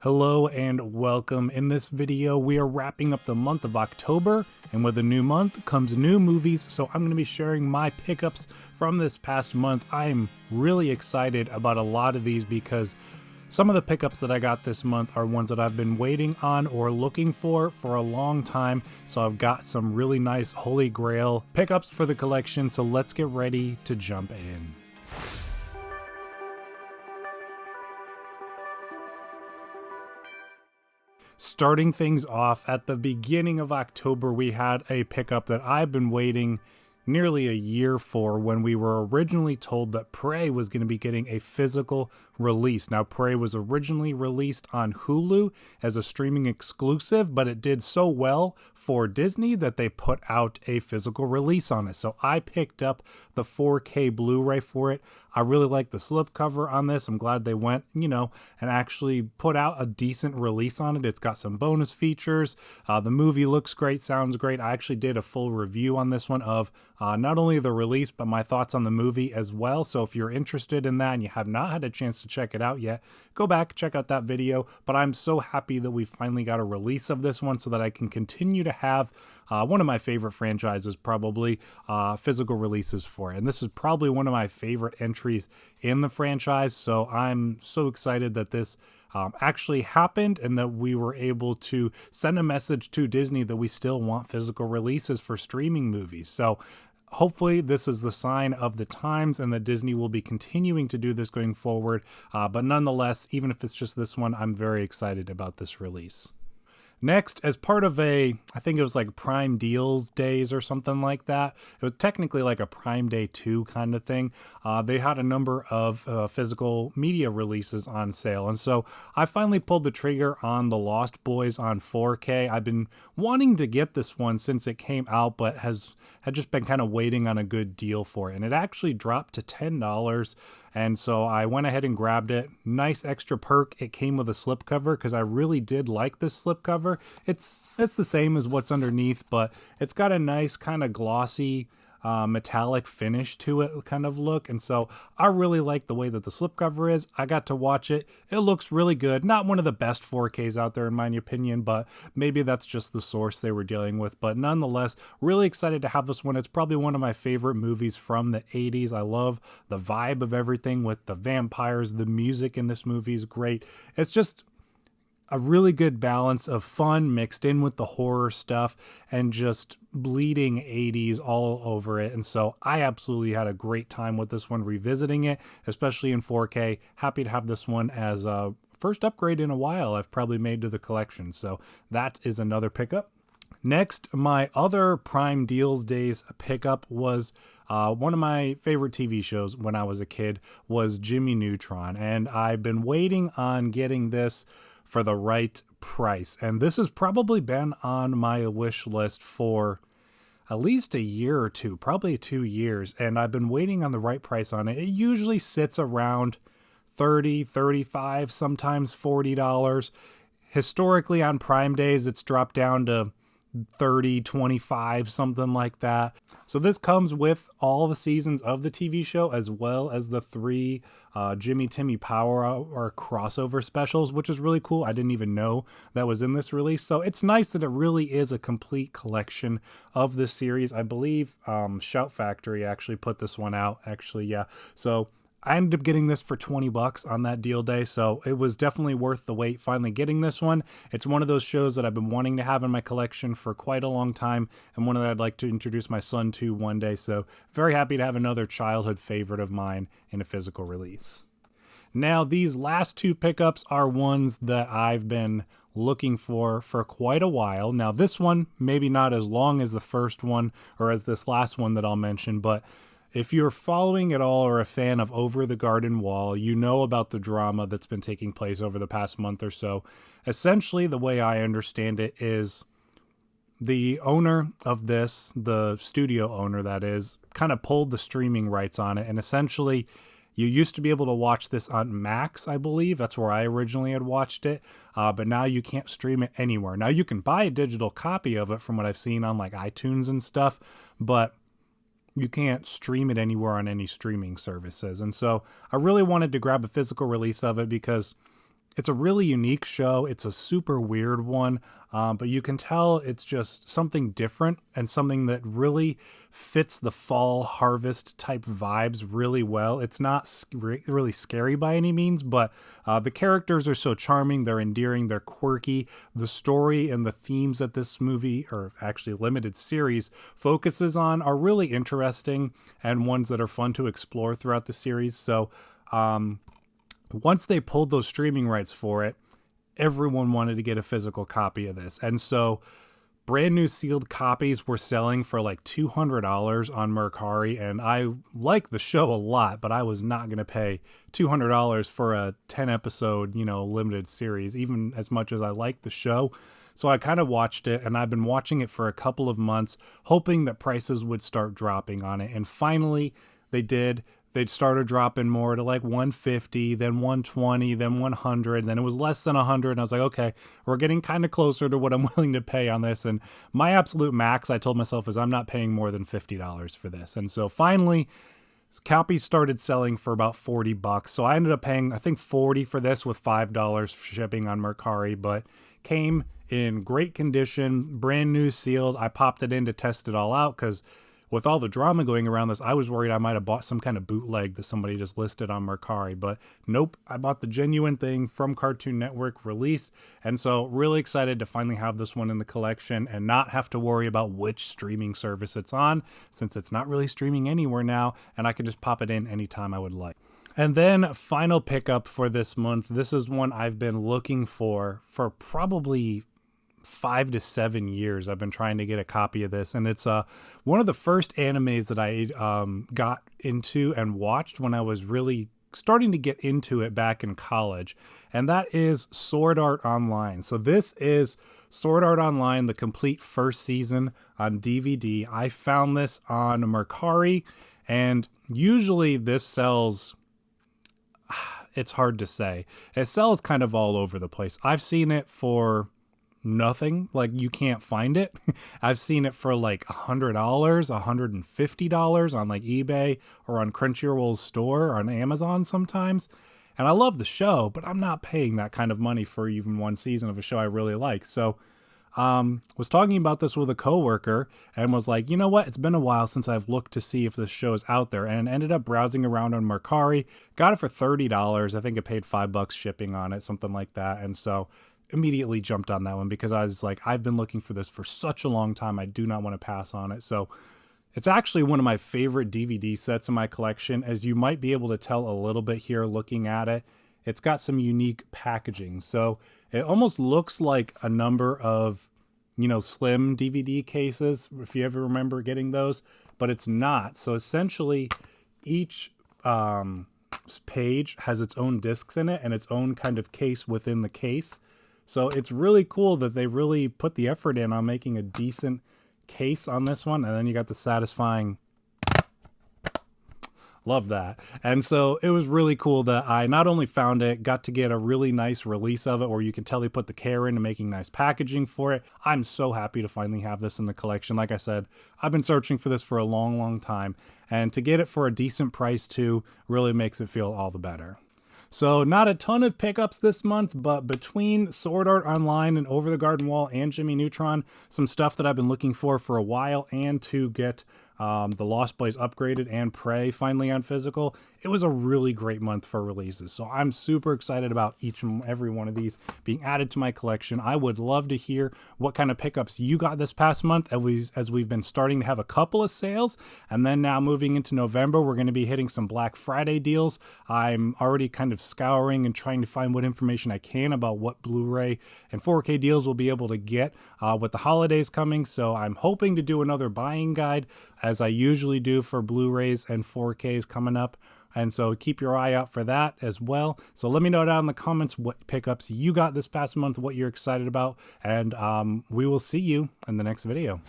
Hello and welcome. In this video, we are wrapping up the month of October, and with a new month comes new movies, so I'm going to be sharing my pickups from this past month. I'm really excited about a lot of these because some of the pickups that I got this month are ones that I've been waiting on or looking for a long time, so I've got some really nice Holy Grail pickups for the collection, so let's get ready to jump in. Starting things off at the beginning of October, we had a pickup that I've been waiting nearly a year for when we were originally told that Prey was going to be getting a physical release. Now, Prey was originally released on Hulu as a streaming exclusive, but it did so well for Disney that they put out a physical release on it. So I picked up the 4K Blu-ray for it. I really like the slipcover on this. I'm glad they went, and actually put out a decent release on it. It's got some bonus features. The movie looks great, sounds great. I actually did a full review on this one of not only the release, but my thoughts on the movie as well. So if you're interested in that and you have not had a chance to check it out yet, go back, check out that video. But I'm so happy that we finally got a release of this one so that I can continue to have one of my favorite franchises, probably physical releases for it. And this is probably one of my favorite entries in the franchise. So I'm so excited that this actually happened and that we were able to send a message to Disney that we still want physical releases for streaming movies. So hopefully this is the sign of the times and that Disney will be continuing to do this going forward. But nonetheless, even if it's just this one, I'm very excited about this release. Next, as part of I think it was like Prime Deals Days or something like that. It was technically like a Prime Day 2 kind of thing. They had a number of physical media releases on sale. And so I finally pulled the trigger on The Lost Boys on 4K. I've been wanting to get this one since it came out, but had just been kind of waiting on a good deal for it. And it actually dropped to $10. And so I went ahead and grabbed it. Nice extra perk. It came with a slipcover because I really did like this slipcover. It's the same as what's underneath, but it's got a nice kind of glossy metallic finish to it kind of look. And so I really like the way that the slipcover is. I got to watch it. It looks really good. Not one of the best 4Ks out there in my opinion, but maybe that's just the source they were dealing with. But nonetheless, really excited to have this one. It's probably one of my favorite movies from the 80s. I love the vibe of everything with the vampires. The music in this movie is great. It's just a really good balance of fun mixed in with the horror stuff and just bleeding 80s all over it. And so I absolutely had a great time with this one, revisiting it, especially in 4K. Happy to have this one as a first upgrade in a while I've probably made to the collection. So that is another pickup. Next, my other Prime Deals Days pickup was one of my favorite TV shows when I was a kid was Jimmy Neutron. And I've been waiting on getting this for the right price. And this has probably been on my wish list for at least a year or two, probably 2 years. And I've been waiting on the right price on it. It usually sits around $30, $35, sometimes $40. Historically on Prime days, it's dropped down to 30, 25, something like that. So this comes with all the seasons of the TV show, as well as the 3 Jimmy Timmy Power or crossover specials, which is really cool. I didn't even know that was in this release. So it's nice that it really is a complete collection of this series. I believe Shout Factory actually put this one out. Actually, yeah. So I ended up getting this for $20 on that deal day, so it was definitely worth the wait finally getting this one. It's one of those shows that I've been wanting to have in my collection for quite a long time, and one that I'd like to introduce my son to one day, so very happy to have another childhood favorite of mine in a physical release. Now, these last 2 pickups are ones that I've been looking for quite a while. Now, this one, maybe not as long as the first one or as this last one that I'll mention, but if you're following at all or a fan of Over the Garden Wall, you know about the drama that's been taking place over the past month or so. Essentially, the way I understand it is the owner of this, the studio owner that is, kind of pulled the streaming rights on it. And essentially, you used to be able to watch this on Max, I believe. That's where I originally had watched it. But now you can't stream it anywhere. Now, you can buy a digital copy of it from what I've seen on like iTunes and stuff, but you can't stream it anywhere on any streaming services. And so I really wanted to grab a physical release of it because It's a really unique show. It's a super weird one, but you can tell it's just something different and something that really fits the fall harvest type vibes really well. It's not really scary by any means, but the characters are so charming. They're endearing. They're quirky. The story and the themes that this movie, or actually limited series, focuses on are really interesting and ones that are fun to explore throughout the series. So once they pulled those streaming rights for it, everyone wanted to get a physical copy of this. And so brand new sealed copies were selling for like $200 on Mercari. And I like the show a lot, but I was not going to pay $200 for a 10 episode, limited series, even as much as I like the show. So I kind of watched it, and I've been watching it for a couple of months, hoping that prices would start dropping on it. And finally they did. They started dropping more to like $150, then $120, then $100, then it was less than $100. And I was like, okay, we're getting kind of closer to what I'm willing to pay on this. And my absolute max, I told myself, is I'm not paying more than $50 for this. And so finally, copies started selling for about $40. So I ended up paying, I think, $40 for this with $5 for shipping on Mercari, but came in great condition, brand new sealed. I popped it in to test it all out because with all the drama going around this, I was worried I might have bought some kind of bootleg that somebody just listed on Mercari, but nope, I bought the genuine thing from Cartoon Network release. And so really excited to finally have this one in the collection and not have to worry about which streaming service it's on, since it's not really streaming anywhere now, and I can just pop it in anytime I would like. And then final pickup for this month. This is one I've been looking for probably 5 to 7 years. I've been trying to get a copy of this, and it's one of the first animes that I got into and watched when I was really starting to get into it back in college, and that is Sword Art Online. So this is Sword Art Online, the complete first season on DVD. I found this on Mercari, and usually this sells, it's hard to say. It sells kind of all over the place. I've seen it for nothing, like you can't find it. I've seen it for like $100, $150 on like eBay or on Crunchyroll's store or on Amazon sometimes. And I love the show, but I'm not paying that kind of money for even one season of a show I really like. So was talking about this with a coworker and was like, you know what? It's been a while since I've looked to see if this show is out there, and ended up browsing around on Mercari, got it for $30. I think I paid $5 shipping on it, something like that. And so immediately jumped on that one because I was like, I've been looking for this for such a long time. I do not want to pass on it. So it's actually one of my favorite DVD sets in my collection, as you might be able to tell a little bit here looking at it. It's got some unique packaging. So it almost looks like a number of, slim DVD cases, if you ever remember getting those, but it's not. So essentially each page has its own discs in it and its own kind of case within the case. So it's really cool that they really put the effort in on making a decent case on this one. And then you got the satisfying, love that. And so it was really cool that I not only found it, got to get a really nice release of it, where you can tell they put the care into making nice packaging for it. I'm so happy to finally have this in the collection. Like I said, I've been searching for this for a long, long time. And to get it for a decent price too really makes it feel all the better. So not a ton of pickups this month, but between Sword Art Online and Over the Garden Wall and Jimmy Neutron, some stuff that I've been looking for a while, and to get the Lost Boys upgraded and Prey finally on physical. It was a really great month for releases. So I'm super excited about each and every one of these being added to my collection. I would love to hear what kind of pickups you got this past month, as we've been starting to have a couple of sales. And then now moving into November, we're going to be hitting some Black Friday deals. I'm already kind of scouring and trying to find what information I can about what Blu-ray and 4K deals we'll be able to get with the holidays coming. So I'm hoping to do another buying guide, as I usually do for Blu-rays and 4Ks coming up. And so keep your eye out for that as well. So let me know down in the comments what pickups you got this past month, what you're excited about, and we will see you in the next video.